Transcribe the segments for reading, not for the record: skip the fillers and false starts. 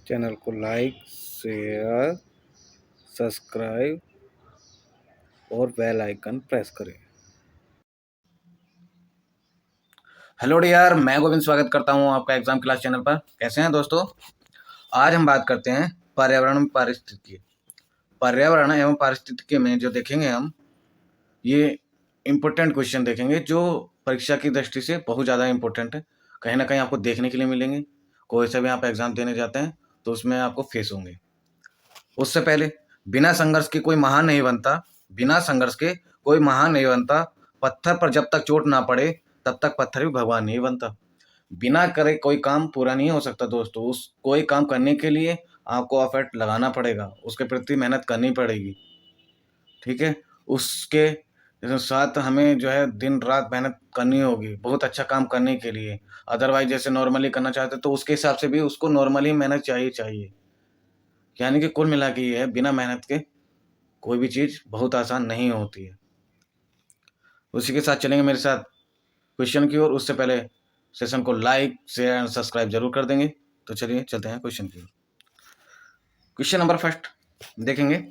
Channel को like, share, subscribe और bell icon press करें। हेलो डियर, मैं गोविंद स्वागत करता हूं आपका एग्जाम क्लास चैनल पर। कैसे हैं दोस्तों? आज हम बात करते हैं पर्यावरण में पारिस्थितिकी। पर्यावरण एवं पारिस्थितिकी में जो देखेंगे हम, ये इम्पोर्टेंट क्वेश्चन देखेंगे जो परीक्षा की दृष्टि से बहुत ज़्यादा इम्पोर्टेंट है। कहीं ना कहीं आपको देखने के लिए मिलेंगे। कोई सा भी आप एग्जाम देने जाते हैं तो उसमें आपको फेस होंगे। उससे पहले, बिना संघर्ष के कोई महान नहीं बनता। बिना संघर्ष के कोई महान नहीं बनता। पत्थर पर जब तक चोट ना पड़े तब तक पत्थर भी भगवान नहीं बनता। बिना करे कोई काम पूरा नहीं हो सकता दोस्तों। उस कोई काम करने के लिए आपको एफर्ट लगाना पड़ेगा, उसके प्रति मेहनत करनी पड़ेगी। ठीक है, उसके साथ हमें जो है दिन रात मेहनत करनी होगी बहुत अच्छा काम करने के लिए। अदरवाइज जैसे नॉर्मली करना चाहते तो उसके हिसाब से भी उसको नॉर्मली मेहनत चाहिए। यानी कि कुल मिला के ये है, बिना मेहनत के कोई भी चीज़ बहुत आसान नहीं होती है। उसी के साथ चलेंगे मेरे साथ क्वेश्चन की ओर। उससे पहले सेशन को लाइक, शेयर एंड सब्सक्राइब जरूर कर देंगे। तो चलिए चलते हैं क्वेश्चन की ओर। क्वेश्चन नंबर फर्स्ट देखेंगे,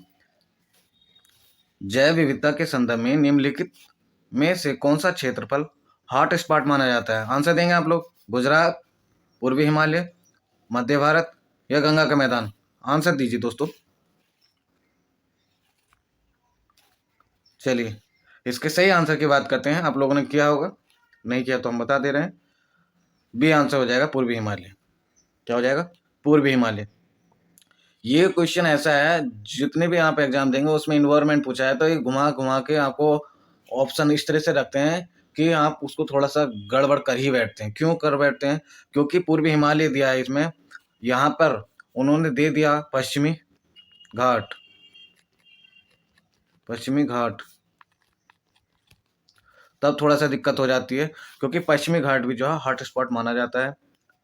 जैव विविधता के संदर्भ में निम्नलिखित में से कौन सा क्षेत्रफल हॉट स्पॉट माना जाता है? आंसर देंगे आप लोग। गुजरात, पूर्वी हिमालय, मध्य भारत या गंगा का मैदान? आंसर दीजिए दोस्तों। चलिए इसके सही आंसर की बात करते हैं। आप लोगों ने किया होगा, नहीं किया तो हम बता दे रहे हैं। बी आंसर हो जाएगा पूर्वी हिमालय। क्या हो जाएगा? पूर्वी हिमालय। ये क्वेश्चन ऐसा है, जितने भी आप एग्जाम देंगे उसमें इन्वायरमेंट पूछा है तो ये घुमा घुमा के आपको ऑप्शन इस तरह से रखते हैं कि आप उसको थोड़ा सा गड़बड़ कर ही बैठते हैं। क्यों कर बैठते हैं? क्योंकि पूर्वी हिमालय दिया है इसमें, यहाँ पर उन्होंने दे दिया पश्चिमी घाट। पश्चिमी घाट तब थोड़ा सा दिक्कत हो जाती है, क्योंकि पश्चिमी घाट भी जो है हॉट स्पॉट माना जाता है।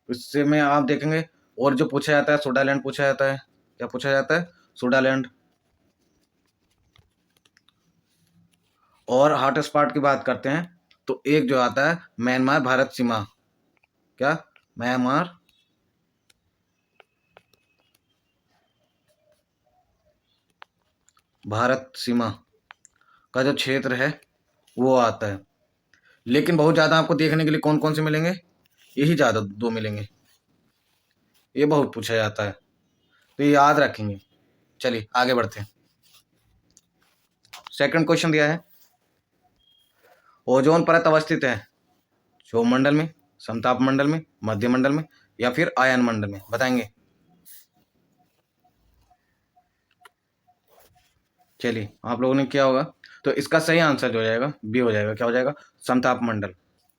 इससे में आप देखेंगे। और जो पूछा जाता है सोडालैंड पूछा जाता है। क्या पूछा जाता है? सोडालैंड। और हॉट स्पॉट की बात करते हैं तो एक जो आता है म्यांमार भारत सीमा। क्या? म्यांमार भारत सीमा का जो क्षेत्र है वो आता है। लेकिन बहुत ज़्यादा आपको देखने के लिए कौन कौन से मिलेंगे? यही ज़्यादा दो मिलेंगे। ये बहुत पूछा जाता है तो ये याद रखेंगे। चलिए आगे बढ़ते हैं। सेकंड क्वेश्चन दिया है, ओजोन परत अवस्थित है क्षोभ मंडल में, समताप मंडल में, मध्य मंडल में या फिर आयन मंडल में? बताएंगे। चलिए आप लोगों ने क्या होगा, तो इसका सही आंसर जो हो जाएगा बी हो जाएगा। क्या हो जाएगा? समताप मंडल।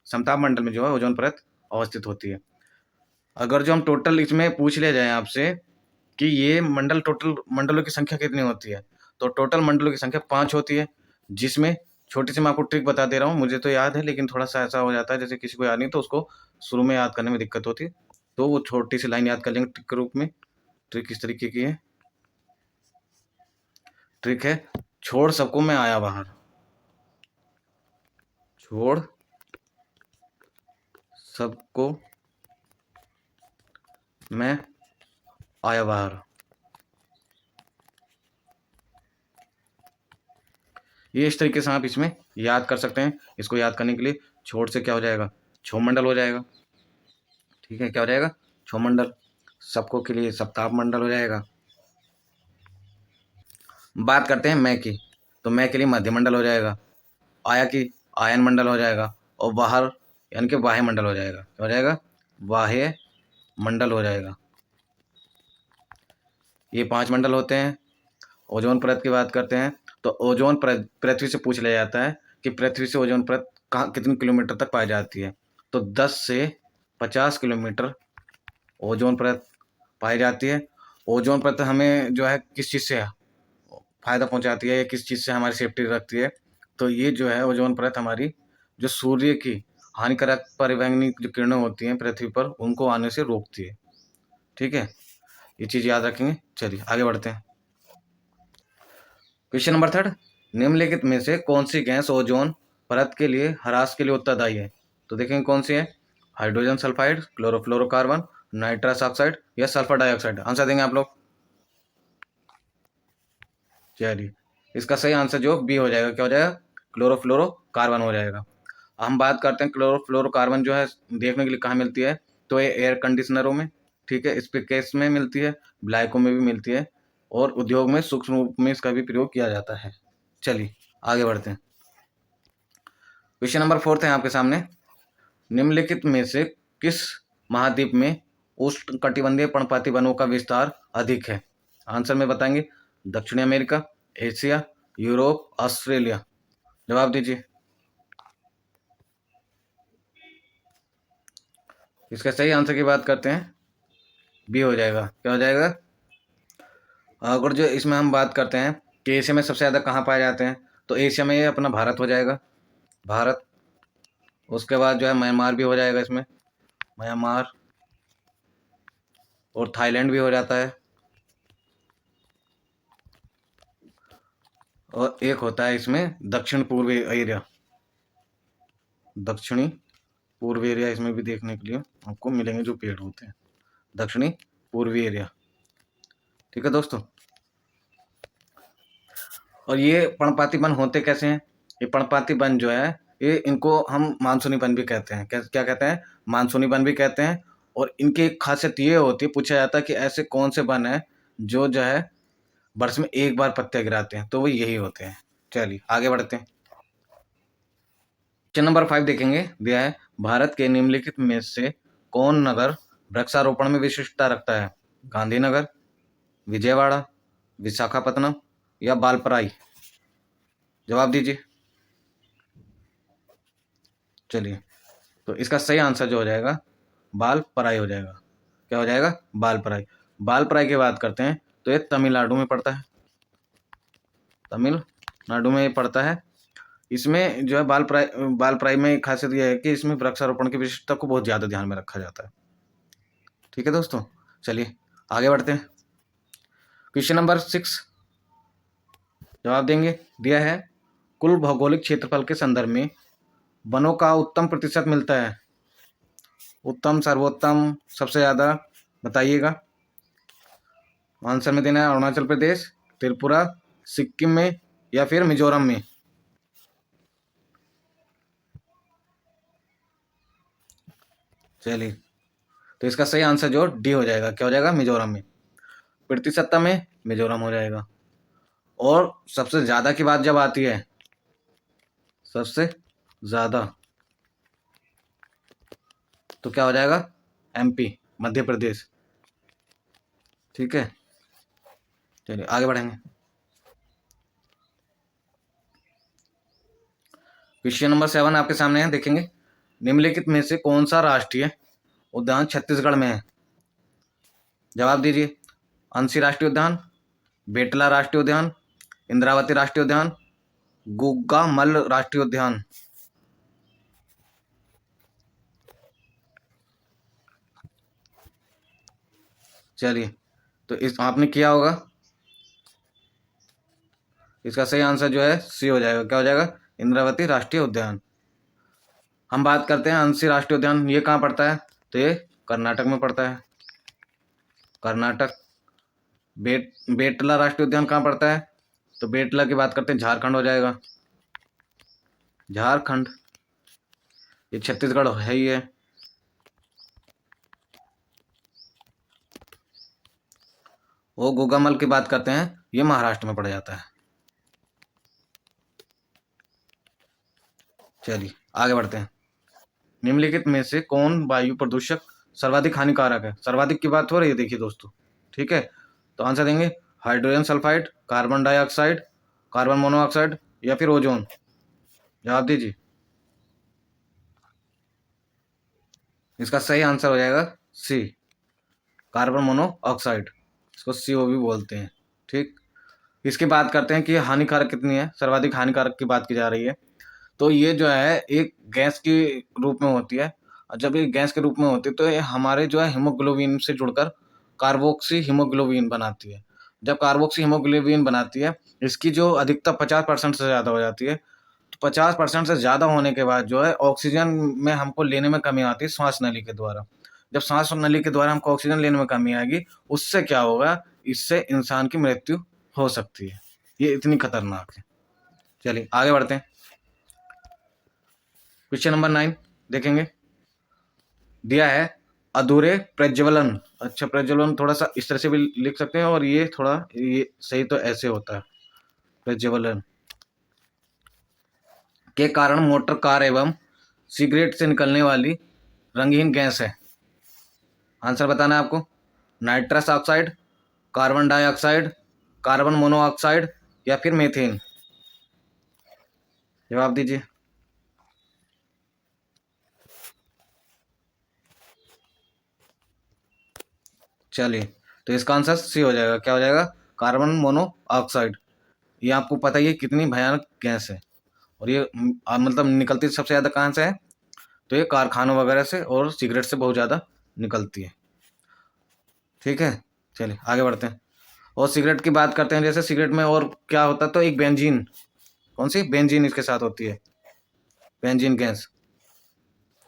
समताप मंडल में जो है ओजोन परत अवस्थित होती है। अगर जो हम टोटल इसमें पूछ ले जाएं आपसे कि ये मंडल, टोटल मंडलों की संख्या कितनी होती है, तो टोटल मंडलों की संख्या 5 होती है। जिसमें छोटी सी मैं आपको ट्रिक बता दे रहा हूँ, मुझे तो याद है लेकिन थोड़ा सा ऐसा हो जाता है जैसे किसी को याद नहीं तो उसको शुरू में याद करने में दिक्कत होती है। तो वो छोटी सी लाइन याद कर लेंगे ट्रिक के रूप में। ट्रिक किस तरीके की है? ट्रिक है, छोड़ सबको मैं आया बाहर। छोड़ सबको मैं आया बाहर। ये इस तरीके से आप इसमें याद कर सकते हैं। इसको याद करने के लिए छोड़ से क्या हो जाएगा? क्षोभ हो जाएगा। ठीक है, क्या हो जाएगा? क्षोभ। सबको के लिए सप्ताह मंडल हो जाएगा। बात करते हैं मैं की, तो मैं के लिए मध्य मंडल हो जाएगा। आया की आयन मंडल हो जाएगा। और बाहर यानी कि बाह्य मंडल हो जाएगा। क्या हो जाएगा? बाह्य मंडल हो जाएगा। ये 5 मंडल होते हैं। ओजोन परत की बात करते हैं तो ओजोन परत पृथ्वी से पूछ लिया जाता है कि पृथ्वी से ओजोन परत कहाँ कितने किलोमीटर तक पाई जाती है, तो 10 से 50 किलोमीटर ओजोन परत पाई जाती है। ओजोन परत हमें जो है किस चीज़ से फ़ायदा पहुंचाती है या किस चीज़ से हमारी सेफ्टी रखती है, तो ये जो है ओजोन परत हमारी जो सूर्य की हानिकारक परिवैंगनी जो किरणें होती हैं पृथ्वी पर उनको आने से रोकती है। ठीक है, ये चीज़ याद रखेंगे। चलिए आगे बढ़ते हैं। क्वेश्चन नंबर थर्ड, निम्नलिखित में से कौन सी गैस ओजोन परत के लिए ह्रास के लिए उत्तरदायी है? तो देखेंगे कौन सी है। Hydrogen sulphide, chlorofluorocarbon, nitrous oxide या सल्फर डाइऑक्साइड? आंसर देंगे आप लोग। चलिए, इसका सही आंसर जो बी हो जाएगा, क्या हो जाएगा? क्लोरोफ्लोरोकार्बन हो जाएगा। हम बात करते हैं क्लोरोफ्लोरोकार्बन जो है देखने के लिए कहाँ मिलती है, तो ये एयर कंडीशनरों में, ठीक है, स्पीकर्स में मिलती है, ब्लाइकों में भी मिलती है, और उद्योग में सूक्ष्म रूप में इसका भी प्रयोग किया जाता है। चलिए आगे बढ़ते हैं। क्वेश्चन नंबर 4 है आपके सामने। निम्नलिखित में से किस महाद्वीप में उष्णकटिबंधीय पर्णपाती वनों का विस्तार अधिक है? आंसर में बताएंगे। दक्षिणी अमेरिका, एशिया, यूरोप, ऑस्ट्रेलिया? जवाब दीजिए। इसका सही आंसर की बात करते हैं, बी हो जाएगा। क्या हो जाएगा? अगर जो इसमें हम बात करते हैं कि एशिया में सबसे ज़्यादा कहाँ पाए जाते हैं, तो एशिया में ये अपना भारत हो जाएगा, भारत। उसके बाद जो है म्यांमार भी हो जाएगा इसमें, म्यांमार, और थाईलैंड भी हो जाता है, और एक होता है इसमें दक्षिण पूर्वी एरिया, दक्षिणी पूर्वी एरिया इसमें भी देखने के लिए आपको मिलेंगे जो पेड़ होते हैं, दक्षिणी पूर्वी एरिया। ठीक है दोस्तों, और ये पर्णपाती वन होते कैसे हैं? ये पर्णपाती वन जो है ये इनको हम मानसूनी वन भी कहते हैं। क्या क्या कहते हैं? मानसूनी वन भी कहते हैं। और इनकी एक खासियत ये होती है, पूछा जाता है कि ऐसे कौन से वन हैं जो है वर्ष में एक बार पत्ते गिराते हैं, तो वो यही होते हैं। चलिए आगे बढ़ते हैं। क्वेश्चन नंबर 5 देखेंगे, दिया है भारत के निम्नलिखित में से कौन नगर वृक्षारोपण में विशिष्टता रखता है? गांधीनगर, विजयवाड़ा, विशाखापत्तनम या वालपराई? जवाब दीजिए। चलिए, तो इसका सही आंसर जो हो जाएगा वालपराई हो जाएगा। क्या हो जाएगा? वालपराई। वालपराई की बात करते हैं तो ये तमिलनाडु में पड़ता है, तमिलनाडु में ये पड़ता है। इसमें जो है वालपराई में एक खासियत यह है कि इसमें वृक्षारोपण की विशिष्टता को बहुत ज़्यादा ध्यान में रखा जाता है। ठीक है दोस्तों, चलिए आगे बढ़ते हैं। क्वेश्चन नंबर 6 जवाब देंगे, दिया है कुल भौगोलिक क्षेत्रफल के संदर्भ में वनों का उत्तम प्रतिशत मिलता है। उत्तम, सर्वोत्तम, सबसे ज़्यादा बताइएगा। आंसर में देना है अरुणाचल प्रदेश, त्रिपुरा, सिक्किम में या फिर मिजोरम में? चलिए, तो इसका सही आंसर जो डी हो जाएगा। क्या हो जाएगा? मिजोरम में। प्रतिशतता में मिजोरम हो जाएगा। और सबसे ज़्यादा की बात जब आती है, सबसे ज़्यादा, तो क्या हो जाएगा? एमपी, मध्य प्रदेश। ठीक है, चलिए आगे बढ़ेंगे। क्वेश्चन नंबर 7 आपके सामने है, देखेंगे निम्नलिखित में से कौन सा राष्ट्रीय उद्यान छत्तीसगढ़ में है? जवाब दीजिए। अंशी राष्ट्रीय उद्यान, बेटला राष्ट्रीय उद्यान, इंद्रावती राष्ट्रीय उद्यान, गुग्गा मल राष्ट्रीय उद्यान? चलिए, तो इस आपने किया होगा। इसका सही आंसर जो है सी हो जाएगा। क्या हो जाएगा? इंद्रावती राष्ट्रीय उद्यान। हम बात करते हैं अंशी राष्ट्रीय उद्यान, ये कहाँ पड़ता है? तो ये कर्नाटक में पड़ता है, कर्नाटक। बेटला राष्ट्रीय उद्यान कहाँ पड़ता है? तो बेटला की बात करते हैं झारखंड हो जाएगा, झारखंड। ये छत्तीसगढ़ है ही है। वो गोगामल की बात करते हैं, ये महाराष्ट्र में पड़ जाता है। चलिए आगे बढ़ते हैं। निम्नलिखित में से कौन वायु प्रदूषक सर्वाधिक हानिकारक है? सर्वाधिक की बात हो रही है, देखिए दोस्तों। ठीक है, तो आंसर देंगे hydrogen sulphide, carbon dioxide, carbon monoxide या फिर ओजोन? जवाब दीजिए। इसका सही आंसर हो जाएगा सी, कार्बन मोनोऑक्साइड। इसको CO भी बोलते हैं। ठीक, इसकी बात करते हैं कि हानिकारक कितनी है, सर्वाधिक हानिकारक की बात की जा रही है। तो ये जो है एक गैस के रूप में होती है, और जब ये गैस के रूप में होती है तो ये हमारे जो है हीमोग्लोबिन से जुड़कर कार्बोक्सी हीमोग्लोबिन बनाती है। जब कार्बोक्सी हीमोग्लोबिन बनाती है, इसकी जो अधिकता 50% से ज़्यादा हो जाती है। तो 50% से ज़्यादा होने के बाद जो है ऑक्सीजन में हमको लेने में कमी आती है, श्वास नली के द्वारा। जब सांस नली के द्वारा हमको ऑक्सीजन लेने में कमी आएगी, उससे क्या होगा, इससे इंसान की मृत्यु हो सकती है। ये इतनी खतरनाक है। चलिए आगे बढ़ते हैं। क्वेश्चन नंबर 9 देखेंगे। दिया है अधूरे प्रज्वलन। अच्छा, प्रज्वलन थोड़ा सा इस तरह से भी लिख सकते हैं, और ये थोड़ा ये सही तो ऐसे होता है, प्रज्वलन के कारण मोटर कार एवं सिगरेट से निकलने वाली रंगीन गैस है। आंसर बताना है आपको। Nitrous oxide, carbon dioxide, carbon monoxide या फिर मीथेन। जवाब दीजिए। चलिए, तो इसका आंसर सी हो जाएगा। क्या हो जाएगा? Carbon monoxide. ये आपको पता ही है कितनी भयानक गैस है, और ये मतलब निकलती सबसे ज़्यादा कहाँ से है? तो ये कारखानों वगैरह से और सिगरेट से बहुत ज़्यादा निकलती है। ठीक है, चलिए आगे बढ़ते हैं। और सिगरेट की बात करते हैं, जैसे सिगरेट में और क्या होता है, तो एक बेंजीन, कौन सी बेंजीन इसके साथ होती है, बेंजीन गैस।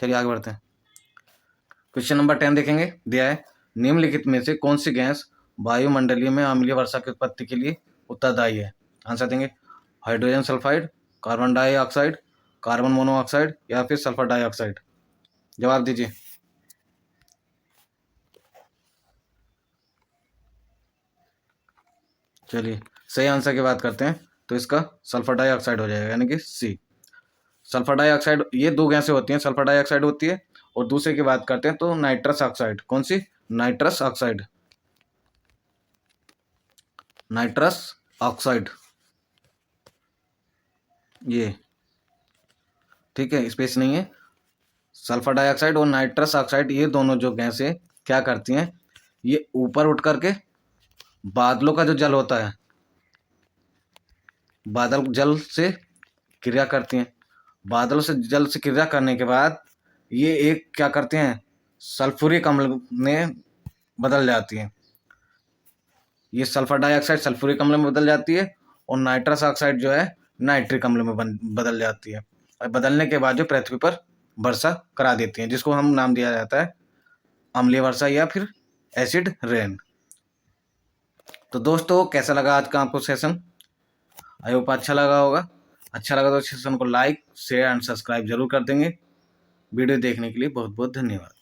चलिए आगे बढ़ते हैं। क्वेश्चन नंबर 10 देखेंगे। दिया है निम्नलिखित में से कौन सी गैस वायुमंडलीय में अम्लीय वर्षा की उत्पत्ति के लिए उत्तरदायी है? आंसर देंगे hydrogen sulphide, carbon dioxide, carbon monoxide या फिर सल्फर डाइऑक्साइड। जवाब दीजिए। चलिए, सही आंसर की बात करते हैं, तो इसका सल्फर डाइऑक्साइड हो जाएगा, यानी कि सी। सल्फर डाइऑक्साइड, ये दो गैसें होती हैं, सल्फर डाइऑक्साइड होती है, और दूसरे की बात करते हैं तो नाइट्रस ऑक्साइड। कौन सी? नाइट्रस ऑक्साइड, नाइट्रस ऑक्साइड ये। ठीक है, स्पेस नहीं है। सल्फर डाइऑक्साइड और नाइट्रस ऑक्साइड, ये दोनों जो गैसें क्या करती हैं, ये ऊपर उठ करके बादलों का जो जल होता है, बादल जल से क्रिया करती हैं। बादलों से जल से क्रिया करने के बाद ये एक क्या करते हैं, सल्फ्यूरिक अम्ल में बदल जाती हैं। ये सल्फर डाइऑक्साइड सल्फ्यूरिक अम्ल में बदल जाती है, और नाइट्रस ऑक्साइड जो है नाइट्रिक अम्ल में बदल जाती है। और बदलने के बाद जो पृथ्वी पर वर्षा करा देती हैं, जिसको हम नाम दिया जाता है अम्लीय वर्षा या फिर एसिड रेन। तो दोस्तों, कैसा लगा आज का आपको सेशन? आई होप अच्छा लगा होगा। अच्छा लगा तो सेशन को लाइक, शेयर एंड सब्सक्राइब जरूर कर देंगे। वीडियो देखने के लिए बहुत बहुत धन्यवाद।